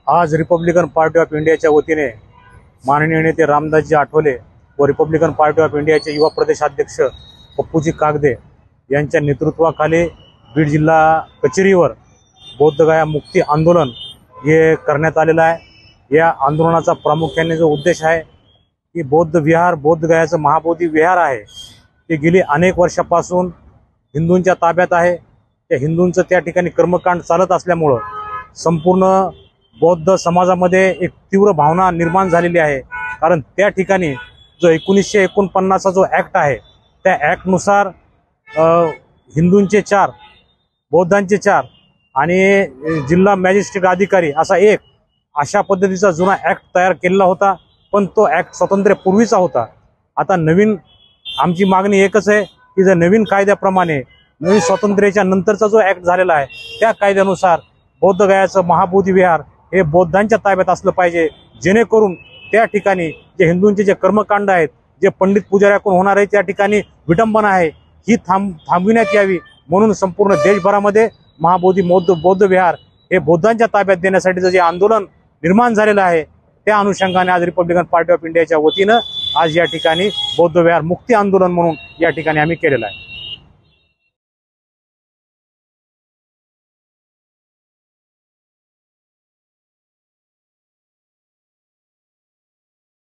आज Republican party of इंडियाच्या वतीने माननीय नेते रामदासजी आठवले व रिपब्लिकन पार्टी ऑफ इंडियाचे युवा प्रदेशाध्यक्ष पप्पूजी कागदे यांच्या नेतृत्वाखाली बीड जिल्हा कचेरीवर बौद्धगया मुक्ती आंदोलन हे करण्यात आलेलं आहे। या आंदोलनाचा प्रामुख्याने जो उद्देश आहे की बौद्ध विहार बौद्धगयाचं महाबोधी विहार आहे ते गेली अनेक वर्षापासून हिंदूंच्या ताब्यात आहे। त्या हिंदूंचं त्या ठिकाणी कर्मकांड चालत असल्यामुळं संपूर्ण बौद्ध समाजामध्ये एक तीव्र भावना निर्माण झालेली आहे। कारण त्या ठिकाणी जो 1949चा जो ॲक्ट आहे त्या ॲक्टनुसार हिंदूंचे 4 बौद्धांचे 4 आणि जिल्हा मॅजिस्ट्रेट अधिकारी अशा पद्धतीचा जुना ॲक्ट तयार केलेला होता, पण तो ॲक्ट स्वातंत्र्यापूर्वीचा होता। आता नवीन आमची मागणी एकच आहे की जर नवीन कायद्याप्रमाणे नवीन स्वातंत्र्याच्या नंतरचा जो ॲक्ट झालेला आहे त्या कायद्यानुसार बौद्धगयाचं महाबोधी विहार हे बौद्धांच्या ताब्यात असलं पाहिजे, जेणेकरून त्या ठिकाणी जे हिंदूंचे जे कर्मकांड आहेत, जे पंडित पुजाऱ्याकडून होणार आहे त्या ठिकाणी विडंबना आहे ही थांबविण्यात यावी। म्हणून संपूर्ण देशभरामध्ये महाबोधी बौद्ध विहार हे बौद्धांच्या ताब्यात देण्यासाठीचं जे आंदोलन निर्माण झालेलं आहे त्या अनुषंगाने आज रिपब्लिकन पार्टी ऑफ इंडियाच्या वतीनं आज या ठिकाणी बौद्ध विहार मुक्ती आंदोलन म्हणून या ठिकाणी आम्ही केलेलं आहे।